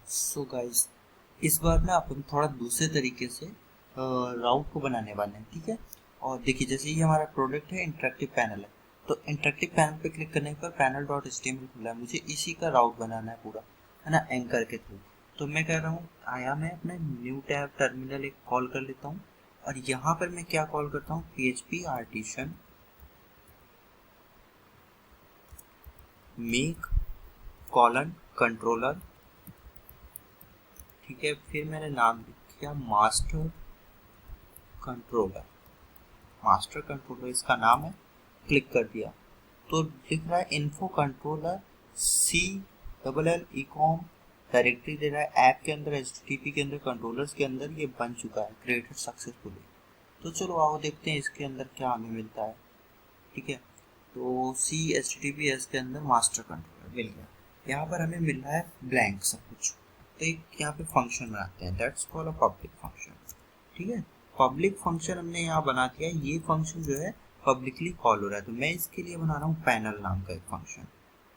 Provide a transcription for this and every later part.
So guys, इस बार ना अपन थोड़ा दूसरे तरीके से राउट को बनाने वाले हैं, ठीक है। और देखिए, जैसे ये हमारा प्रोडक्ट है, इंटरेक्टिव पैनल है। तो इंटरेक्टिव पैनल पे क्लिक करने पर पैनल डॉट एचटीएमएल खुला है। मुझे इसी का राउट बनाना है पूरा, है ना, एंकर के थ्रू। तो मैं कह रहा हूँ, आया मैं अपना न्यू टैब टर्मिनल एक कॉल कर लेता हूँ। और यहाँ पर मैं क्या कॉल करता हूँ, PHP artisan make colon controller, ठीक है। फिर मैंने नाम लिखा मास्टर कंट्रोलर। मास्टर कंट्रोलर इसका नाम है। क्लिक कर दिया तो दिख रहा है info controller C double L E com directory दे रहा है। ऐप के अंदर HTTP के अंदर कंट्रोलर्स के अंदर ये बन चुका है, क्रिएटेड सक्सेसफुली। तो चलो आओ देखते हैं इसके अंदर क्या हमें मिलता है, ठीक है। तो सी HTTPS के अंदर मास्टर कंट्रोलर मिल गया। यहाँ पर हमें मिल रहा है ब्लैंक सब कुछ। तो एक यहाँ पे फंक्शन बनाते हैं, that's called a public function, ठीक है। पब्लिक फंक्शन हमने यहाँ बना दिया। ये फंक्शन जो है पब्लिकली कॉल हो रहा है। तो मैं इसके लिए बना रहा हूँ पैनल नाम का एक फंक्शन।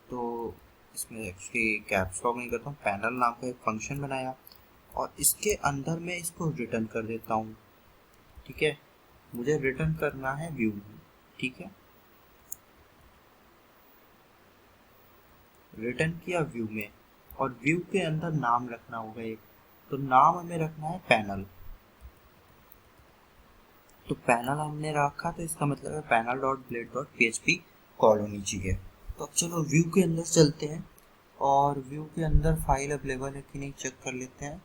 तो इसमें एक्चुअली कैप्स लॉक नहीं करता हूँ, पैनल नाम का एक फंक्शन बनाया और इसके अंदर मैं इसको रिटर्न कर देता हूँ, ठीक है। मुझे रिटर्न करना है व्यू, ठीक है। रिटर्न किया व्यू में, और व्यू के अंदर नाम रखना होगा एक। तो नाम हमें रखना है पैनल। तो पैनल हमने रखा, तो इसका मतलब है panel dot blade dot PHP call होनी चाहिए। तो अब चलो व्यू के अंदर चलते हैं और व्यू के अंदर फाइल अवेलेबल है कि नहीं चेक कर लेते हैं।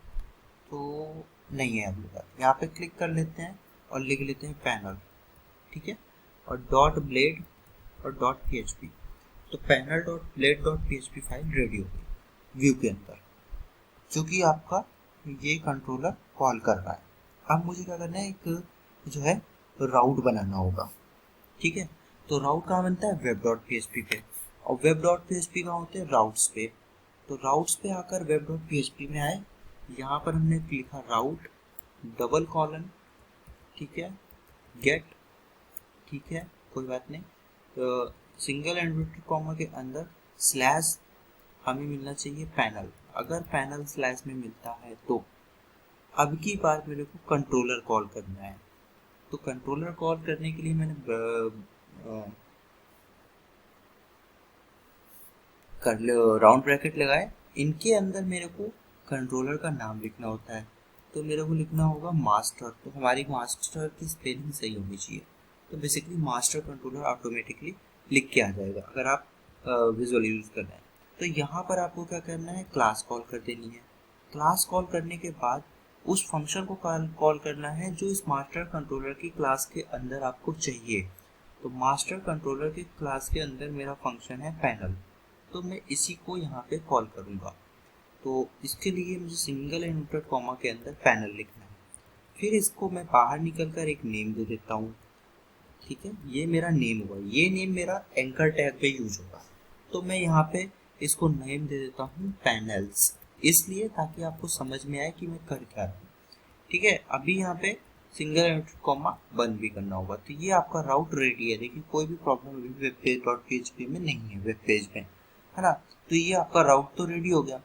तो नहीं है अवेलेबल। यहाँ पे क्लिक कर लेते हैं और लिख लेते हैं पैनल, ठीक है। और डॉट ब्लेड और डॉट PHP। तो panel dot blade dot PHP file ready हो गई व्यू के अंदर, जो कि आपका ये कंट्रोलर कॉल कर रहा है। अब मुझे क्या करना है, एक जो है राउट बनाना होगा, ठीक है। तो राउट कहाँ बनता है, वेब डॉट PHP पे। और वेब डॉट PHP कहाँ होते हैं, राउट्स पे। तो राउट्स पे आकर वेब डॉट PHP में आए। यहाँ पर हमने लिखा राउट डबल कॉलन, ठीक है, गेट, ठीक है, कोई बात नहीं। तो सिंगल इन्वर्टेड कॉमा के अंदर स्लैश हमें मिलना चाहिए पैनल। अगर पैनल स्लैश में मिलता है तो अब की बार मेरे को कंट्रोलर कॉल करना है। तो कंट्रोलर कॉल करने के लिए मैंने कर राउंड ब्रैकेट लगाए। इनके अंदर मेरे को कंट्रोलर का नाम लिखना होता है। तो मेरे को लिखना होगा मास्टर। तो हमारी मास्टर की स्पेलिंग सही होनी चाहिए। तो बेसिकली मास्टर कंट्रोलर ऑटोमेटिकली लिख के आ जाएगा अगर आप विजुअल यूज कर रहे हैं। तो यहाँ पर आपको क्या करना है, क्लास कॉल कर देनी है। क्लास कॉल करने के बाद उस फंक्शन को कॉल करना है जो इस मास्टर कंट्रोलर की क्लास के अंदर आपको चाहिए। तो मास्टर कंट्रोलर की क्लास के अंदर मेरा फंक्शन है पैनल। तो मैं इसी को यहाँ पे कॉल करूँगा। तो इसके लिए मुझे सिंगल इन्वर्टेड कॉमा के अंदर पैनल लिखना है। फिर इसको मैं बाहर निकल कर एक नेम दे देता हूँ, ठीक है। ये मेरा नेम हुआ। ये नेम मेरा एंकर टैग पे यूज होगा। तो मैं यहाँ पे इसको नेम दे देता हूँ पैनल्स, इसलिए ताकि आपको समझ में आए कि मैं कर क्या रहा हूँ, ठीक है। अभी यहाँ पे सिंगल कॉमा बंद भी करना होगा। तो ये आपका राउट रेडी है। देखिए कोई भी प्रॉब्लम अभी वेब पेज डॉट PHP में नहीं है, वेब पेज में, है ना। तो ये आपका राउट तो रेडी हो गया।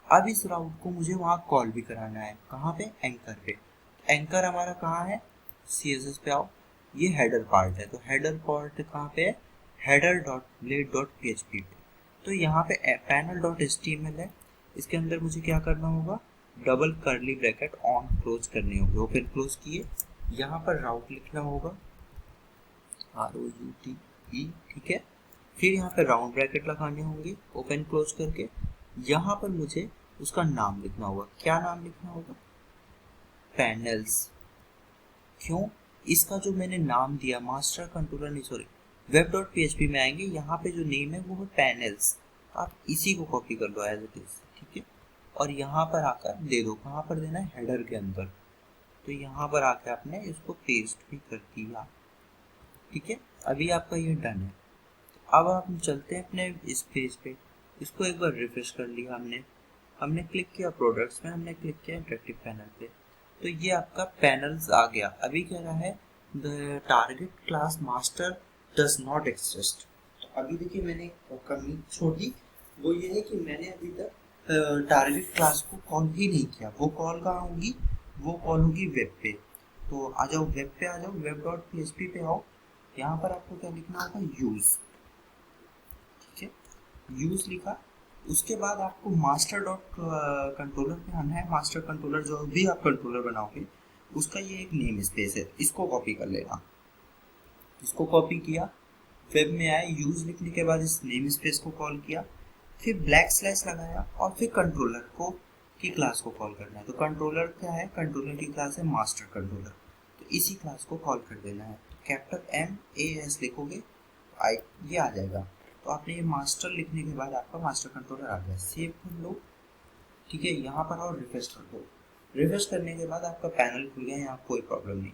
अब इस राउट को मुझे वहाँ कॉल भी कराना है। कहाँ पे, एंकर पे। एंकर हमारा कहाँ है, CSS पे आओ। ये हेडर पार्ट है। तो हेडर पार्ट कहाँ पे है, header dot blade dot PHP पे। तो यहाँ पे पैनल डॉट HTML है। इसके अंदर मुझे क्या करना होगा, double curly bracket on close करने होंगे। ओपन क्लोज किए, यहाँ पर राउट लिखना होगा ROUTE, ठीक है। फिर यहाँ पे राउंड ब्रैकेट लगाने होंगे ओपन क्लोज करके। यहाँ पर मुझे उसका नाम लिखना होगा। क्या नाम लिखना होगा, पैनल्स। क्यों, इसका जो मैंने नाम दिया मास्टर कंट्रोलर नहीं, सॉरी, वेब डॉट PHP में आएंगे। यहाँ पे जो नेम है वो है पैनल्स। आप इसी को कॉपी कर लो एज इट इज, ठीक है। और यहाँ पर आकर दे दो, कहाँ पर देना है, हेडर के अंदर। तो यहाँ पर आकर आपने इसको पेस्ट भी कर दिया, ठीक है। अभी आपका ये डन है। अब हम चलते हैं अपने इस पेज पे। इसको एक बार रिफ्रेश कर लिया हमने क्लिक किया प्रोडक्ट्स में, हमने क्लिक किया इंटरेक्टिव पैनल पे। तो ये आपका पैनल्स आ गया। अभी कह रहा है the target class master does not exist. तो अभी देखिए मैंने कमी छोड़ी, वो ये है कि मैंने अभी तक टारगेट क्लास को कॉल ही नहीं किया, वो कॉल कहाँ होगी, वो कॉल होगी वेब पे। तो आ जाओ वेब पे, आ जाओ web dot P H P पे आओ। यहाँ पर आपको क्या लिखना होगा, यूज़। ठीक है, यूज़ लिखा। उसके बाद आपको मास्टर डॉट कंट्रोलर पे आना है। मास्टर कंट्रोलर जो भी आप कंट्रोलर बनाओगे उसका ये एक नेम स्पेस है, इसको कॉपी कर लेना। इसको कॉपी किया, वेब में आए, यूज लिखने के बाद इस नेम स्पेस को कॉल किया, फिर ब्लैक स्लैश लगाया और फिर कंट्रोलर को की क्लास को कॉल करना है। तो कंट्रोलर क्या है, कंट्रोलर की क्लास है मास्टर कंट्रोलर, तो इसी क्लास को कॉल कर देना है। कैपिटल एम ए एस लिखोगे आई ये आ जाएगा। तो आपने ये मास्टर लिखने के बाद आपका मास्टर कंट्रोलर आ गया। सेव कर लो। ठीक है, यहाँ पर और रिफ्रेश कर दो। रिफ्रेश करने के बाद आपका पैनल खुल गया, यहाँ कोई प्रॉब्लम नहीं।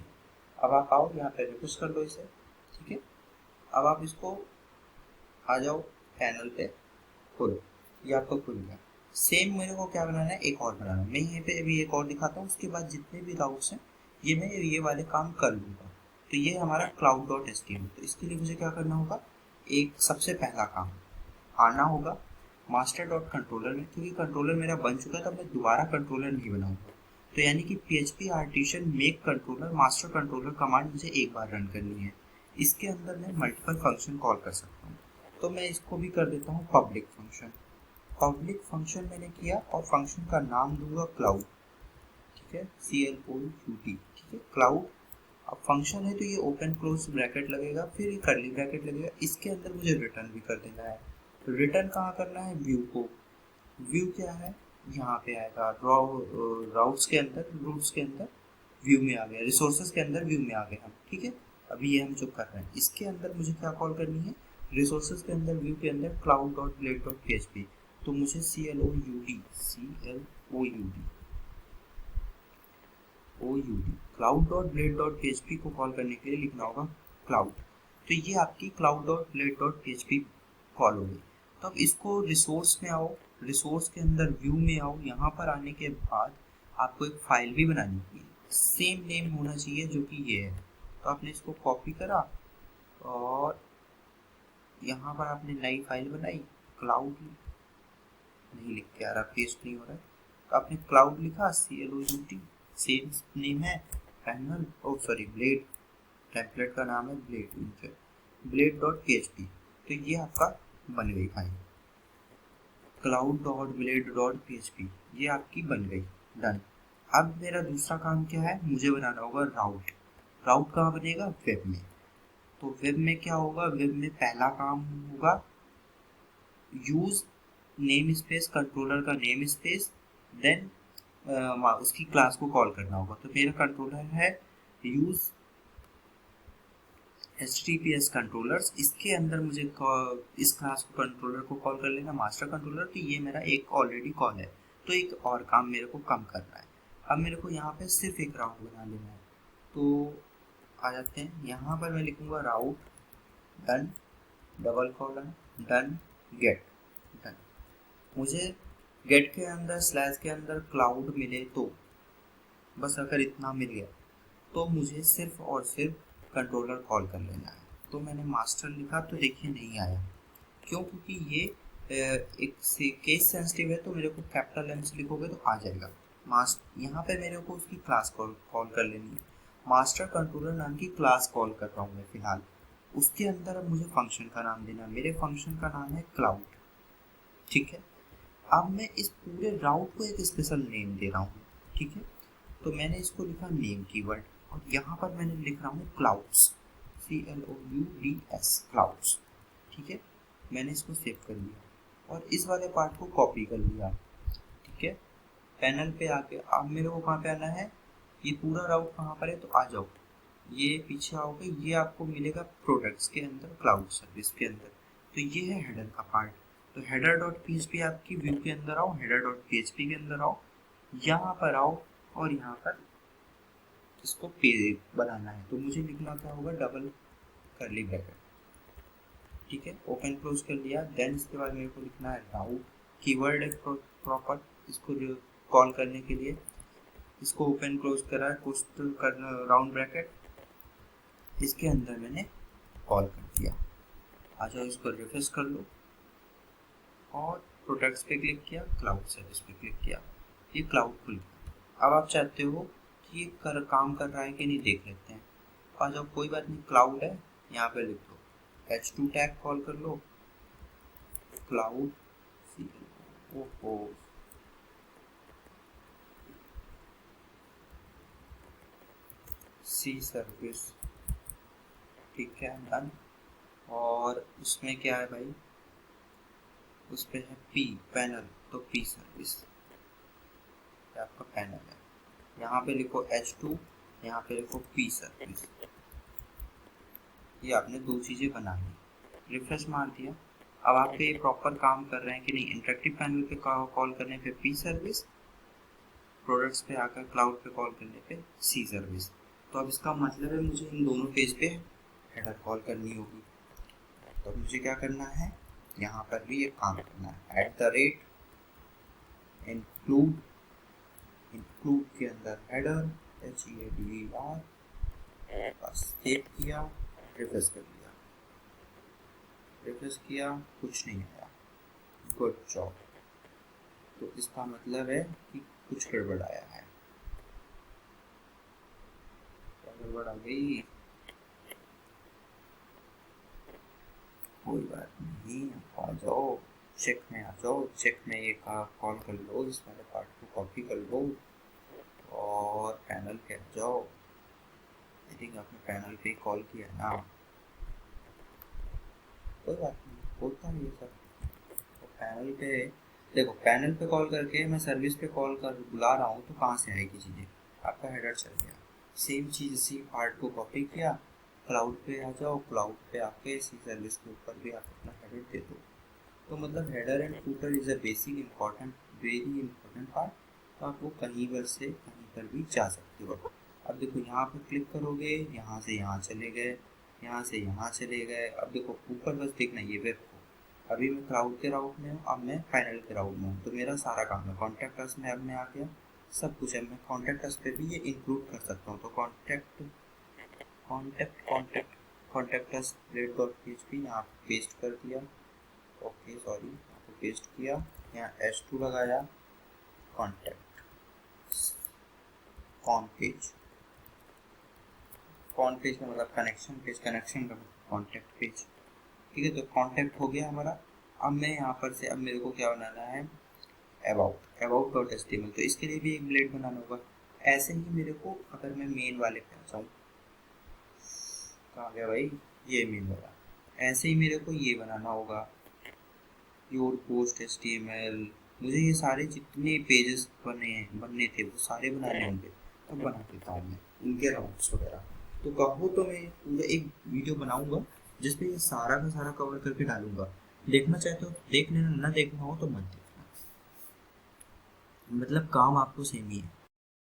अब आप आओ यहाँ पे रिफ्रेश कर लो इसे। ठीक है, अब आप इसको आ जाओ पैनल पे, खोलो, ये आपको खुल गया। सेम मेरे को क्या बनाना है, एक और बनाना है। मैं यहीं पे अभी एक और दिखाता हूँ, उसके बाद जितने भी राउट्स हैं ये मैं ये वाले काम कर लूँगा। तो ये हमारा cloud dot S T M. तो इसके लिए मुझे क्या करना होगा, एक सबसे पहला काम आना होगा मास्टर डॉट कंट्रोलर में, क्योंकि कंट्रोलर मेरा बन चुका है तो मैं दोबारा कंट्रोलर नहीं बनाऊंगा। तो यानी कि P H P artisan make controller master controller command मुझे एक बार रन करनी है। इसके अंदर मैं मल्टीपल फंक्शन कॉल कर सकता हूँ। तो मैं इसको भी कर देता हूँ पब्लिक फंक्शन। पब्लिक फंक्शन मैंने किया और फंक्शन का नाम दूंगा क्लाउड। ठीक है, CLOUD। ठीक है, क्लाउड। अब फंक्शन है तो ये ओपन क्लोज ब्रैकेट लगेगा, फिर ये कर्ली ब्रैकेट लगेगा। इसके अंदर मुझे रिटर्न भी कर देना है। रिटर्न कहाँ करना है, व्यू को। व्यू क्या है, यहाँ पे आएगा राउट्स के अंदर, रूट्स के अंदर व्यू में आ गया, रिसोर्सेज के अंदर व्यू में आ गए हम। ठीक है, अभी ये हम जो कर रहे हैं इसके अंदर मुझे क्या कॉल करनी है, रिसोर्सेज के अंदर व्यू के अंदर cloud dot blade dot P H P. तो मुझे CLOUD cloud dot blade dot P H P को कॉल करने के लिए लिखना होगा क्लाउड। तो ये आपकी cloud dot blade dot P H P call हो गई। तो अब इसको रिसोर्स में आओ, रिसोर्स के अंदर व्यू में आओ। यहाँ पर आने के बाद आपको एक फाइल भी बनानी है, सेम नेम होना चाहिए जो कि ये है। तो आपने इसको कॉपी करा और यहाँ पर आपने नई फाइल बनाई, क्लाउड नहीं लिख के आ रहा, पेस्ट नहीं हो रहा है। तो आपने क्लाउड लिखा, CLOUD, सेम नेम है, पैनल ओ सॉरी ब्लेड, टेम्पलेट का नाम है blade, blade dot P H P. तो ये आपका बन गई file, cloud dot blade dot P H P, ये आपकी बन गई, डन। अब मेरा दूसरा काम क्या है, मुझे बनाना होगा राउट। राउट कहाँ बनेगा, वेब में। तो वेब में क्या होगा, वेब में पहला काम होगा यूज नेम स्पेस कंट्रोलर का नेम स्पेस, देन उसकी क्लास को कॉल करना होगा। तो मेरा कंट्रोलर है यूज HTTPS कंट्रोलर्स, इसके अंदर मुझे इस क्लास को कंट्रोलर को कॉल कर लेना मास्टर कंट्रोलर। तो ये मेरा एक ऑलरेडी कॉल है, तो एक और काम मेरे को कम करना है। अब मेरे को यहाँ पे सिर्फ एक राउट बना लेना है। तो आ जाते हैं यहाँ पर, मैं लिखूँगा route done double colon done get done. मुझे गेट के अंदर स्लैश के अंदर क्लाउड मिले तो बस, अगर इतना मिल गया तो मुझे सिर्फ और सिर्फ कंट्रोलर कॉल कर लेना है। तो मैंने मास्टर लिखा तो देखिए नहीं आया, क्यों, क्योंकि ये एक केस सेंसिटिव है। तो मेरे को कैपिटल एम से लिखोगे तो आ जाएगा। यहाँ पे मेरे को उसकी क्लास कॉल कर लेनी है। मास्टर कंट्रोलर नाम की क्लास कॉल कर रहा हूँ मैं फिलहाल। उसके अंदर अब मुझे फंक्शन का नाम देना है। मेरे फंक्शन का नाम है क्लाउड। ठीक है, अब मैं इस पूरे राउट को एक स्पेशल नेम दे रहा हूँ। ठीक है, तो मैंने इसको लिखा नेम कीवर्ड, और यहाँ पर मैंने लिख रहा हूँ क्लाउड्स, CLOUDS क्लाउड्स। ठीक है, मैंने इसको सेव कर लिया और इस वाले पार्ट को कॉपी कर लिया। ठीक है, पैनल पे आके अब मेरे को कहाँ पे आना है, ये पूरा राउट कहाँ पर है, तो आ जाओ, ये पीछे आओगे, ये आपको मिलेगा प्रोडक्ट्स के अंदर, क्लाउड सर्विस के अंदर। तो ये है हेडर का पार्ट। तो header dot P H P आपकी व्यू के अंदर आओ, header dot P H P के अंदर आओ, यहाँ पर आओ और यहाँ पर इसको पेज बनाना है। तो मुझे लिखना क्या होगा, डबल करली ब्रैकेट। ठीक है, ओपन क्लोज कर लिया। देन इसके बाद मेरे को लिखना है राउट, कीवर्ड है प्रॉपर इसको कॉल करने के लिए। इसको ओपन क्लोज करा, पोस्ट करना राउंड ब्रैकेट, इसके अंदर मैंने कॉल कर दिया। आ जाओ, इसको रिफ्रेश कर लो और प्रोडक्ट्स पे क्लिक किया, क्लाउड सर्विस पे क्लिक किया, ये क्लाउड खुल गया। अब आप चाहते हो कि ये काम कर रहा है कि नहीं देख लेते हैं। और जब कोई बात नहीं, क्लाउड है, यहाँ पे लिख लो H2 टैग कॉल कर लो, क्लाउड सी सर्विस, ठीक है डन। और उसमें क्या है भाई, उस पे है पी पैनल, तो पी सर्विस आपका पैनल है। यहाँ पे लिखो H2, यहाँ पे लिखो पी सर्विस। ये आपने दो चीज़ें बना ली, रिफ्रेश मार दिया। अब आपके ये प्रॉपर काम कर रहे हैं कि नहीं। इंटरेक्टिव पैनल पे कॉल करने पे पी सर्विस, प्रोडक्ट्स पे आकर क्लाउड पे कॉल करने पे सी सर्विस। तो अब इसका मतलब है मुझे इन दोनों पेज पे हेडर कॉल करनी होगी। तो मुझे क्या करना है, यहाँ पर भी ये काम करना है, @include, इंक्लूड के अंदर हेडर HEADER, बस सेव किया, रिफ्रेश कर दिया, रिफ्रेश किया, कुछ नहीं आया, गुड जॉब। तो इसका मतलब है कि कुछ गड़बड़ आया है। क्या गड़बड़ आ गई? कोई बात नहीं, आ जाओ चेक में, आ जाओ चेक में, ये कॉल कर लो, इस वाले पार्ट को कॉपी कर लो और पैनल पे आ जाओ। आई थिंक आपने पैनल पे कॉल किया ना, कोई बात नहीं, होता है ये सब। तो पैनल पे देखो, पैनल पे कॉल करके मैं सर्विस पे कॉल कर बुला रहा हूँ, तो कहाँ से आएगी चीज़ें, आपका हेडर चल गया। सेम चीज़, इसी पार्ट को कॉपी किया, क्लाउड पे आ जाओ, क्लाउड पे आके इसी सर्विस के ऊपर भी आप अपना हेडर दे दो। तो मतलब header and footer is a basic important, very important part. तो आप वो कहीं पर से कहीं पर भी जा सकते हो। अब देखो यहाँ पर क्लिक करोगे, यहाँ से यहाँ चले गए, यहाँ से यहाँ चले गए। अब देखो ऊपर बस देखना, ये वेब को, अभी मैं क्लाउड के राउट में हूँ, अब मैं पैनल के राउट में हूँ, तो मेरा सारा काम है। कॉन्टैक्ट अस में अब मैं आ गया, सब कुछ है। मैं कॉन्टैक्ट अस पे भी ये इंक्लूड कर सकता हूँ। तो कॉन्टैक्ट अस .php यहाँ पेस्ट कर दिया, ओके सॉरी, यहाँ पे पेस्ट किया, यहाँ H2 लगाया, कॉन्टैक्ट कॉन पेज का मतलब कनेक्शन पेज, कनेक्शन का कॉन्टैक्ट पेज, ठीक है। तो कॉन्टैक्ट हो गया हमारा। अब मैं यहाँ पर से, अब मेरे को क्या बनाना है, about.html। तो इसके लिए भी एक ब्लेड बनाना होगा। ऐसे ही मेरे को, अगर मैं मेन वाले पे आ जाऊँ, कहाँ गया भाई, ये मेन वाला, ऐसे ही मेरे को ये बनाना होगा, योर पोस्ट HTML। मुझे ये सारे जितने पेजेस बनने थे वो सारे बनाने होंगे, तब बना देता हूँ मैं इनके राउट्स वगैरह। तो कहो तो मैं पूरा एक वीडियो बनाऊंगा जिसपे ये सारा का सारा कवर करके डालूंगा। देखना चाहते हो देख लेना, ना देखना हो तो मत देखना, मतलब काम आपको सेम ही है।